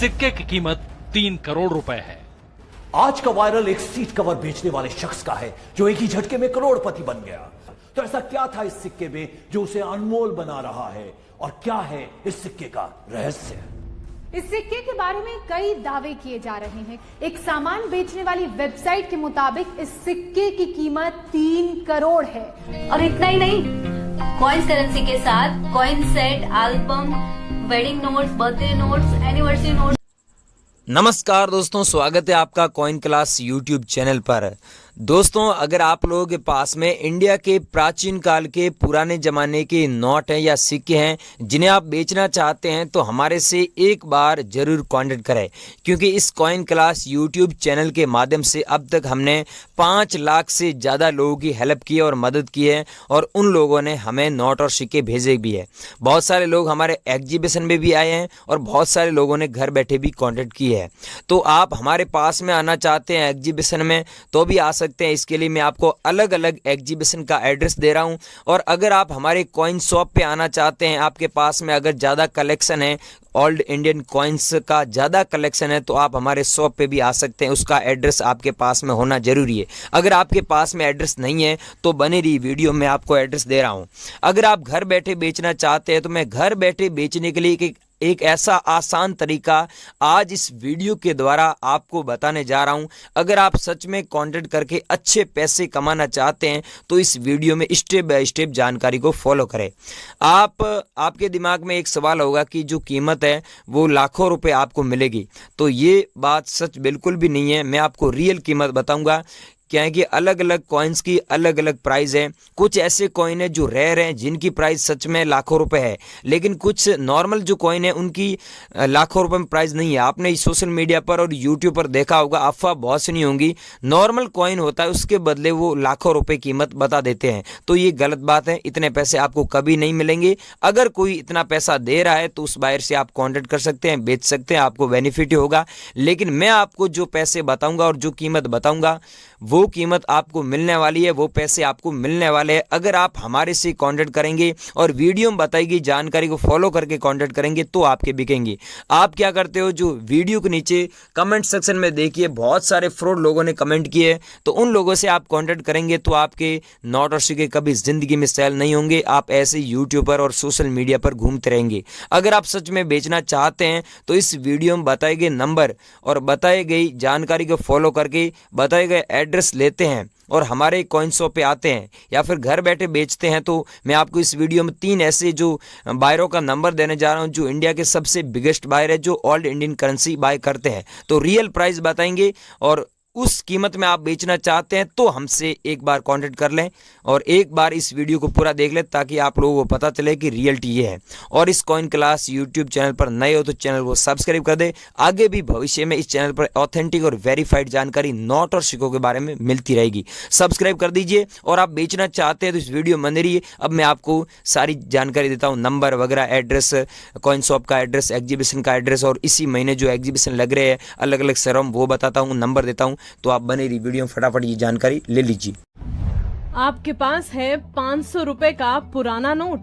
सिक्के की कीमत 3 करोड़ रुपए है। आज का वायरल एक सीट कवर बेचने वाले शख्स का है जो एक ही झटके में करोड़पति बन गया। तो ऐसा क्या था इस सिक्के में जो उसे अनमोल बना रहा है, और क्या है इस सिक्के का रहस्य? इस सिक्के के बारे में कई दावे किए जा रहे हैं। एक सामान बेचने वाली वेबसाइट के मुताबिक इस सिक्के की कीमत 3 करोड़ है। और इतना ही नहीं, कॉइन्स करेंसी के साथ coin set, album, wedding notes, birthday notes, anniversary notes. नमस्कार दोस्तों, स्वागत है आपका कॉइन क्लास यूट्यूब चैनल पर। दोस्तों, अगर आप लोगों के पास में इंडिया के प्राचीन काल के पुराने ज़माने के नोट हैं या सिक्के हैं जिन्हें आप बेचना चाहते हैं तो हमारे से एक बार ज़रूर कांटेक्ट करें, क्योंकि इस कॉइन क्लास यूट्यूब चैनल के माध्यम से अब तक हमने 5 लाख से ज़्यादा लोगों की हेल्प की है और मदद की है, और उन लोगों ने हमें नोट और सिक्के भेजे भी है। बहुत सारे लोग हमारे एग्जीबिशन में भी आए हैं और बहुत सारे लोगों ने घर बैठे भी कॉन्टेक्ट किए हैं। तो आप हमारे पास में आना चाहते हैं एग्जीबिशन में तो भी आ सकते हैं। इसके लिए मैं आपको अलग अलग एग्जीबिशन का एड्रेस दे रहा हूं। और अगर आप हमारे कॉइन शॉप पे आना चाहते हैं, आपके पास में अगर ज़्यादा कलेक्शन है, ओल्ड इंडियन कॉइन्स का ज़्यादा कलेक्शन है, तो आप हमारे शॉप पे भी आ सकते हैं। उसका एड्रेस आपके पास में होना ज़रूरी है। अगर आपके पास में एड्रेस नहीं है तो बने रही वीडियो में आपको एड्रेस दे रहा हूँ। अगर आप घर बैठे बेचना चाहते हैं तो मैं घर बैठे बेचने के लिए एक ऐसा आसान तरीका आज इस वीडियो के द्वारा आपको बताने जा रहा हूं। अगर आप सच में कंटेंट करके अच्छे पैसे कमाना चाहते हैं तो इस वीडियो में स्टेप बाय स्टेप जानकारी को फॉलो करें। आपके दिमाग में एक सवाल होगा कि जो कीमत है वो लाखों रुपए आपको मिलेगी, तो ये बात सच बिल्कुल भी नहीं है। मैं आपको रियल कीमत बताऊंगा। क्या है कि अलग अलग कॉइन्स की अलग अलग प्राइस है। कुछ ऐसे कॉइन है जो रेयर हैं जिनकी प्राइस सच में लाखों रुपए है, लेकिन कुछ नॉर्मल जो कॉइन है उनकी लाखों रुपए में प्राइस नहीं है। आपने सोशल मीडिया पर और यूट्यूब पर देखा होगा, अफवाह बहुत सुनी होंगी, नॉर्मल कॉइन होता है उसके बदले वो लाखों रुपए कीमत बता देते हैं। तो ये गलत बात है। इतने पैसे आपको कभी नहीं मिलेंगे। अगर कोई इतना पैसा दे रहा है तो उस बायर से आप कॉन्टेक्ट कर सकते हैं, बेच सकते हैं, आपको बेनिफिट होगा। लेकिन मैं आपको जो पैसे बताऊंगा और जो कीमत बताऊंगा वो कीमत आपको मिलने वाली है, वो पैसे आपको मिलने वाले हैं। अगर आप हमारे से कांटेक्ट करेंगे और वीडियो में बताई गई जानकारी को फॉलो करके कांटेक्ट करेंगे तो आपके बिकेंगे। आप क्या करते हो, जो वीडियो के नीचे कमेंट सेक्शन में देखिए बहुत सारे फ्रॉड लोगों ने कमेंट किए, तो उन लोगों से आप कांटेक्ट करेंगे तो आपके नोट और सिक्के कभी जिंदगी में सेल नहीं होंगे। आप ऐसे यूट्यूब पर और सोशल मीडिया पर घूमते रहेंगे। अगर आप सच में बेचना चाहते हैं तो इस वीडियो में बताए गए नंबर और बताई गई जानकारी को फॉलो करके बताए गए एड्रेस लेते हैं और हमारे कॉइन शॉप पे आते हैं या फिर घर बैठे बेचते हैं, तो मैं आपको इस वीडियो में 3 ऐसे जो बायरों का नंबर देने जा रहा हूं जो इंडिया के सबसे बिगेस्ट बायर है, जो ओल्ड इंडियन करेंसी बाय करते हैं। तो रियल प्राइस बताएंगे और उस कीमत में आप बेचना चाहते हैं तो हमसे एक बार कांटेक्ट कर लें और एक बार इस वीडियो को पूरा देख लें ताकि आप लोगों को पता चले कि रियलिटी ये है। और इस कॉइन क्लास यूट्यूब चैनल पर नए हो तो चैनल को सब्सक्राइब कर दे। आगे भी भविष्य में इस चैनल पर ऑथेंटिक और वेरीफाइड जानकारी नोट और सिक्कों के बारे में मिलती रहेगी। सब्सक्राइब कर दीजिए। और आप बेचना चाहते हैं तो इस वीडियो में बने रहिए। अब मैं आपको सारी जानकारी देता हूँ, नंबर वगैरह, एड्रेस, कॉइन शॉप का एड्रेस, एग्जीबिशन का एड्रेस, और इसी महीने जो एग्जीबिशन लग रहे हैं अलग अलग शहरों में वो बताता हूँ, नंबर देता हूँ। तो आप बने रही वीडियो में फटाफट ये जानकारी ले लीजिए। आपके पास है 500 रुपए का पुराना नोट।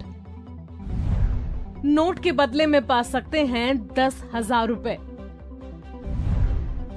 नोट के बदले में पा सकते हैं 10,000 रुपए।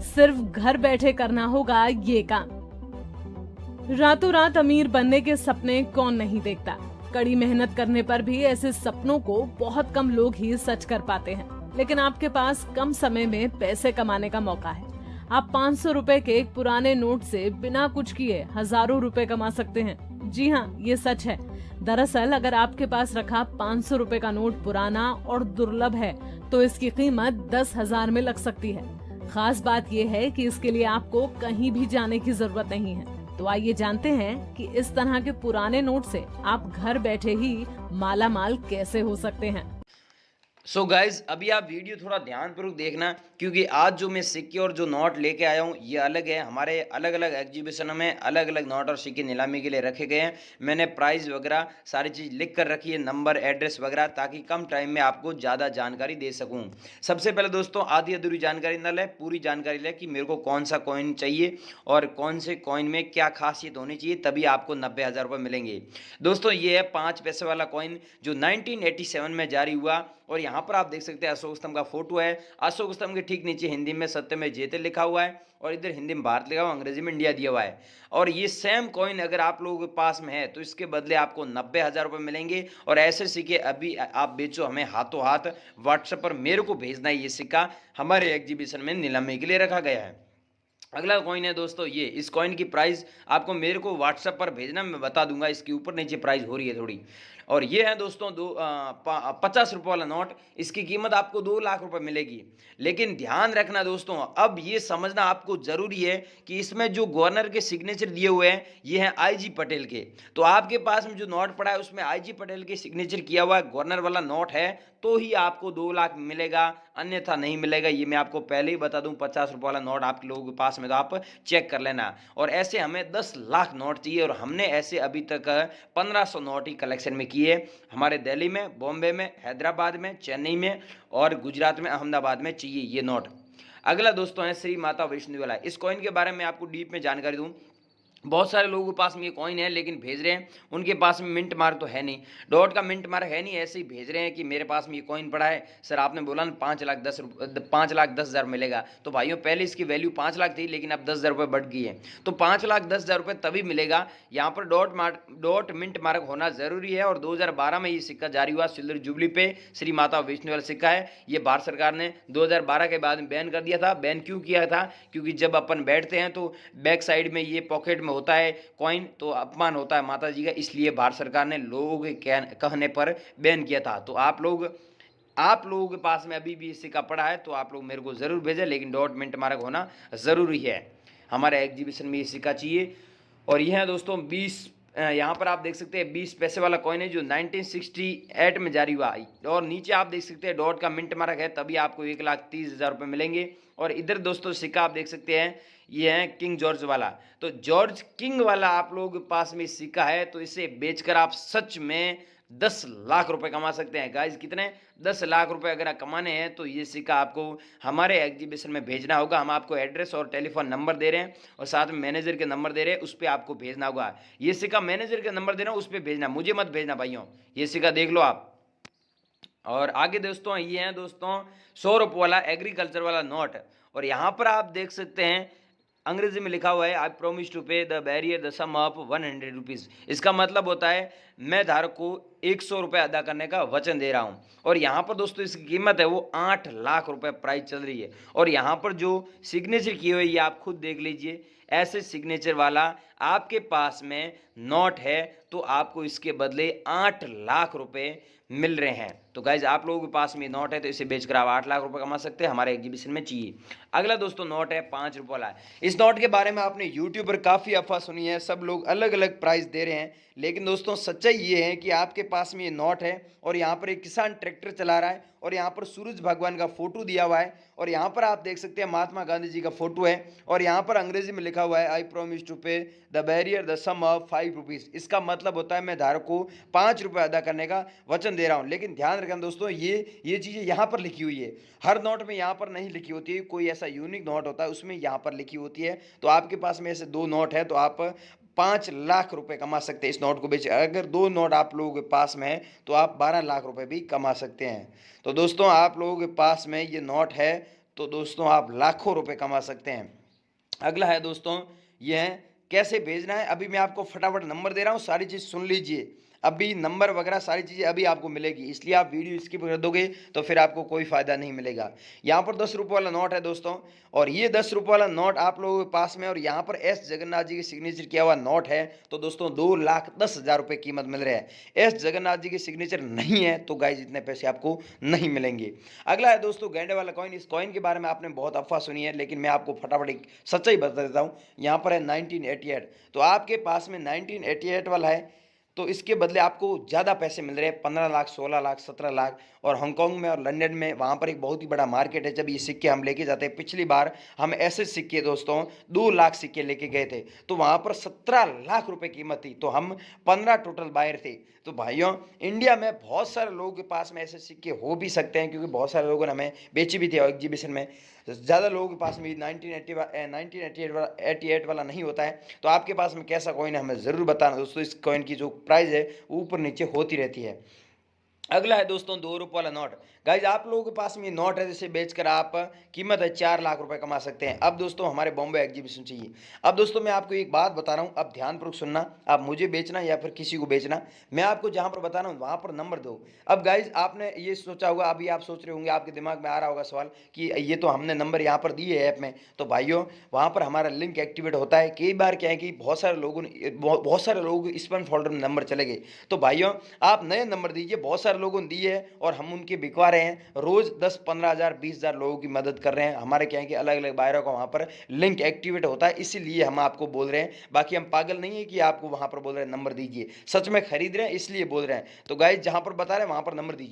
सिर्फ घर बैठे करना होगा ये काम। रातों रात अमीर बनने के सपने कौन नहीं देखता। कड़ी मेहनत करने पर भी ऐसे सपनों को बहुत कम लोग ही सच कर पाते हैं। लेकिन आपके पास कम समय में पैसे कमाने का मौका है। आप 500 रुपए के एक पुराने नोट से बिना कुछ किए हजारों रुपए कमा सकते हैं। जी हाँ, ये सच है। दरअसल अगर आपके पास रखा 500 रुपए का नोट पुराना और दुर्लभ है तो इसकी कीमत 10,000 में लग सकती है। खास बात यह है कि इसके लिए आपको कहीं भी जाने की जरूरत नहीं है। तो आइए जानते हैं कि इस तरह के पुराने नोट से आप घर बैठे ही माला माल कैसे हो सकते हैं। सो गाइज, अभी आप वीडियो थोड़ा ध्यानपूर्वक देखना, क्योंकि आज जो मैं सिक्के और जो नोट लेके आया हूँ ये अलग है। हमारे अलग अलग एग्जीबिशनों में अलग अलग नोट और सिक्के नीलामी के लिए रखे गए हैं। मैंने प्राइस वगैरह सारी चीज़ लिख कर रखी है, नंबर, एड्रेस वगैरह, ताकि कम टाइम में आपको ज़्यादा जानकारी दे सकूँ। सबसे पहले दोस्तों, आधी अधूरी जानकारी न ले, पूरी जानकारी ले कि मेरे को कौन सा कॉइन चाहिए और कौन से कॉइन में क्या खासियत होनी चाहिए, तभी आपको 90,000 रुपये मिलेंगे। दोस्तों, ये है 5 पैसे वाला कॉइन जो 1987 में जारी हुआ और यहाँ पर आप देख सकते हैं अशोक स्तंभ का फोटो है। अशोक स्तंभ के ठीक नीचे हिंदी में सत्यमेव जयते लिखा हुआ है और इधर हिंदी में भारत लिखा हुआ, अंग्रेजी में इंडिया दिया हुआ है। और ये सेम कॉइन अगर आप लोगों के पास में है तो इसके बदले आपको 90,000 रुपये मिलेंगे। और ऐसे सिक्के अभी आप बेचो, हमें हाथों हाथ व्हाट्सएप पर मेरे को भेजना है। ये सिक्का हमारे एग्जीबिशन में नीलामी के लिए रखा गया है। अगला कॉइन है दोस्तों ये, इस कॉइन की प्राइस आपको मेरे को व्हाट्सएप पर भेजना, मैं बता दूंगा। इसके ऊपर नीचे प्राइस हो रही है थोड़ी। और ये है दोस्तों 50 रुपये वाला नोट, इसकी कीमत आपको 2 लाख रुपए मिलेगी। लेकिन ध्यान रखना दोस्तों, अब ये समझना आपको जरूरी है कि इसमें जो गवर्नर के सिग्नेचर दिए हुए हैं ये हैं IG पटेल के। तो आपके पास में जो नोट पड़ा है उसमें IG पटेल के सिग्नेचर किया हुआ गवर्नर वाला नोट है तो ही आपको 2 लाख मिलेगा, अन्यथा नहीं मिलेगा। ये मैं आपको पहले ही बता दूं। 50 रुपये वाला नोट आप लोगों के पास में तो आप चेक कर लेना। और ऐसे हमें 10 लाख नोट चाहिए और हमने ऐसे अभी तक 1500 नोट ही कलेक्शन में किए हमारे दिल्ली में, बॉम्बे में, हैदराबाद में, चेन्नई में और गुजरात में, अहमदाबाद में चाहिए ये नोट। अगला दोस्तों है श्री माता वैष्णो वाला। इस कॉइन के बारे में आपको डीप में जानकारी दूं। बहुत सारे लोगों के पास में ये कॉइन है लेकिन भेज रहे हैं उनके पास में मिंट मार्क तो है नहीं, डॉट का मिंट मार्क है नहीं, ऐसे ही भेज रहे हैं कि मेरे पास में ये कॉइन पड़ा है सर, आपने बोला ना 5,10,000 मिलेगा। तो भाइयों पहले इसकी वैल्यू 5 लाख थी लेकिन अब 10,000 रुपये बढ़ गई है। तो 5,10,000 रुपये तभी मिलेगा। यहाँ पर डॉट मिंट मार्क होना जरूरी है। और 2012 में ये सिक्का जारी हुआ सिल्वर जुबली पे, श्री माता वैष्णो वाला सिक्का है। ये भारत सरकार ने 2012 के बाद बैन कर दिया था। बैन क्यों किया था? क्योंकि जब अपन बैठते हैं तो बैक साइड में ये पॉकेट होता है कॉइन, तो अपमान होता है माता जी का, इसलिए भारत सरकार ने लोगों के कहने पर बैन किया था। तो आप लोगों के पास में अभी भी सिक्का पड़ा है तो आप लोग मेरे को जरूर भेजें, लेकिन डॉट मिंट मार्क होना जरूरी है। हमारे एग्जीबिशन में ये सिक्का चाहिए। और यह है दोस्तों 20, यहाँ पर आप देख सकते हैं 20 पैसे वाला कॉइन है जो 1968 में जारी हुआ। और नीचे आप देख सकते हैं डॉट का मिंट मार्क है, तभी आपको 1,30,000 रुपये मिलेंगे। और इधर दोस्तों सिक्का आप देख सकते हैं ये है किंग जॉर्ज वाला। तो जॉर्ज किंग वाला आप लोगों के पास में सिक्का है तो इसे बेचकर आप सच में 10 लाख रुपए कमा सकते हैं। गाइस कितने? 10 लाख रुपए अगर कमाने हैं तो ये सिक्का आपको हमारे एग्जीबिशन में भेजना होगा। हम आपको एड्रेस और टेलीफोन नंबर दे रहे हैं और साथ में मैनेजर के नंबर दे रहे हैं, उस पर आपको भेजना होगा। ये सिक्का मैनेजर के नंबर दे रहा हूँ, उस पर भेजना, मुझे मत भेजना भाइयों। ये सिक्का देख लो आप। और आगे दोस्तों ये है दोस्तों 100 रुपये वाला एग्रीकल्चर वाला नोट। और यहाँ पर आप देख सकते हैं अंग्रेजी में लिखा हुआ है I promise to pay the bearer the sum of 100 rupees. इसका मतलब होता है मैं धारक को 100 रुपये अदा करने का वचन दे रहा हूँ। और यहाँ पर दोस्तों इसकी कीमत है वो 8 लाख रुपए प्राइस चल रही है। और यहाँ पर जो सिग्नेचर किए हुए ये आप खुद देख लीजिए, ऐसे सिग्नेचर वाला आपके पास में नोट है तो आपको इसके बदले 8 लाख रुपए मिल रहे हैं। तो गाइज आप लोगों के पास में नोट है तो इसे बेचकर आप 8 लाख रुपए कमा सकते हैं। हमारे एग्जीबिशन में चाहिए। अगला दोस्तों नोट है 5 रुपये वाला। इस नोट के बारे में आपने यूट्यूब पर काफ़ी अफवाह सुनी है, सब लोग अलग अलग प्राइस दे रहे हैं, लेकिन दोस्तों सच्चाई ये है कि आपके पास में ये नोट है और यहाँ पर एक किसान ट्रैक्टर चला रहा है और यहाँ पर सूरज भगवान का फोटो दिया हुआ है और यहाँ पर आप देख सकते हैं महात्मा गांधी जी का फोटो है और यहाँ पर अंग्रेजी में लिखा हुआ है I promise to pay the bearer the sum of 5 rupees. इसका मतलब होता है मैं धारक को 5 रुपये अदा करने का वचन दे रहा हूँ। लेकिन ध्यान रखना दोस्तों ये चीज़ें यहाँ पर लिखी हुई है, हर नोट में यहाँ पर नहीं लिखी होती है। कोई ऐसा यूनिक नोट होता है उसमें यहाँ पर लिखी होती है। तो आपके पास में ऐसे 2 नोट है तो आप 5 लाख रुपए कमा सकते हैं इस नोट को बेच। अगर 2 नोट आप लोगों के पास में है तो आप 12 लाख रुपए भी कमा सकते हैं। तो दोस्तों आप लोगों के पास में ये नोट है तो दोस्तों आप लाखों रुपए कमा सकते हैं। अगला है दोस्तों यह कैसे भेजना है, अभी मैं आपको फटाफट नंबर दे रहा हूँ, सारी चीज़ सुन लीजिए। अभी नंबर वगैरह सारी चीज़ें अभी आपको मिलेगी, इसलिए आप वीडियो स्किप कर दोगे तो फिर आपको कोई फ़ायदा नहीं मिलेगा। यहाँ पर 10 रुपये वाला नोट है दोस्तों और ये 10 रुपये वाला नोट आप लोगों के पास में और यहाँ पर एस जगन्नाथ जी की सिग्नेचर किया हुआ नोट है तो दोस्तों 2,10,000 रुपये कीमत मिल रहा है। एस जगन्नाथ जी की सिग्नेचर नहीं है तो गाइज इतने पैसे आपको नहीं मिलेंगे। अगला है दोस्तों गैंडे वाला कॉइन। इस कॉइन के बारे में आपने बहुत अफवाह सुनी है लेकिन मैं आपको फटाफट एक सच्चाई बता देता हूँ। यहाँ पर है 1988, तो आपके पास में 1988 वाला है तो इसके बदले आपको ज़्यादा पैसे मिल रहे हैं, 15 लाख, 16 लाख, 17 लाख। और हांगकांग में और लंदन में वहाँ पर एक बहुत ही बड़ा मार्केट है जब ये सिक्के हम लेके जाते हैं। पिछली बार हम ऐसे सिक्के दोस्तों 2 लाख सिक्के लेके गए थे तो वहाँ पर 17 लाख रुपए कीमत थी, तो हम 15 टोटल बायर थे। तो भाइयों इंडिया में बहुत सारे लोगों के पास में ऐसे सिक्के हो भी सकते हैं क्योंकि बहुत सारे लोगों ने हमें बेची भी थी एग्जीबिशन में। ज़्यादा लोगों के पास में 1988 वाला नहीं होता है। तो आपके पास में कैसा कॉइन है हमें ज़रूर बताना दोस्तों। इस कॉइन की जो प्राइस है ऊपर नीचे होती रहती है। अगला है दोस्तों 2 रुपये वाला नोट। गाइज आप लोगों के पास में ये नोट है जिसे बेचकर आप कीमत है 4 लाख रुपए कमा सकते हैं। अब दोस्तों हमारे बॉम्बे एग्जीबिशन चाहिए। अब दोस्तों मैं आपको एक बात बता रहा हूँ, अब ध्यानपूर्वक सुनना, आप मुझे बेचना या फिर किसी को बेचना, मैं आपको जहां पर बता रहा हूँ वहां पर नंबर दो। अब गाइज आपने ये सोचा होगा, अभी आप सोच रहे होंगे, आपके दिमाग में आ रहा होगा सवाल कि ये तो हमने नंबर यहाँ पर दिए है ऐप में, तो भाइयों वहां पर हमारा लिंक एक्टिवेट होता है। कई बार क्या है कि बहुत सारे लोग स्पैम फोल्डर में नंबर चले गए, तो भाइयों आप नए नंबर दीजिए। बहुत सारे लोगों ने दिए है और हम उनके बिकवा रहे हैं, रोज 10-15 हज़ार 20 हज़ार लोगों की मदद कर रहे हैं। हमारे क्या है कि अलग अलग बायरों का वहां पर लिंक एक्टिवेट होता है, इसीलिए हम आपको बोल रहे हैं। बाकी हम पागल नहीं है कि आपको वहां पर बोल रहे हैं नंबर दीजिए, सच में खरीद रहे हैं इसलिए बोल रहे हैं। तो गाइस जहां पर बता रहे हैं वहां पर नंबर दीजिए।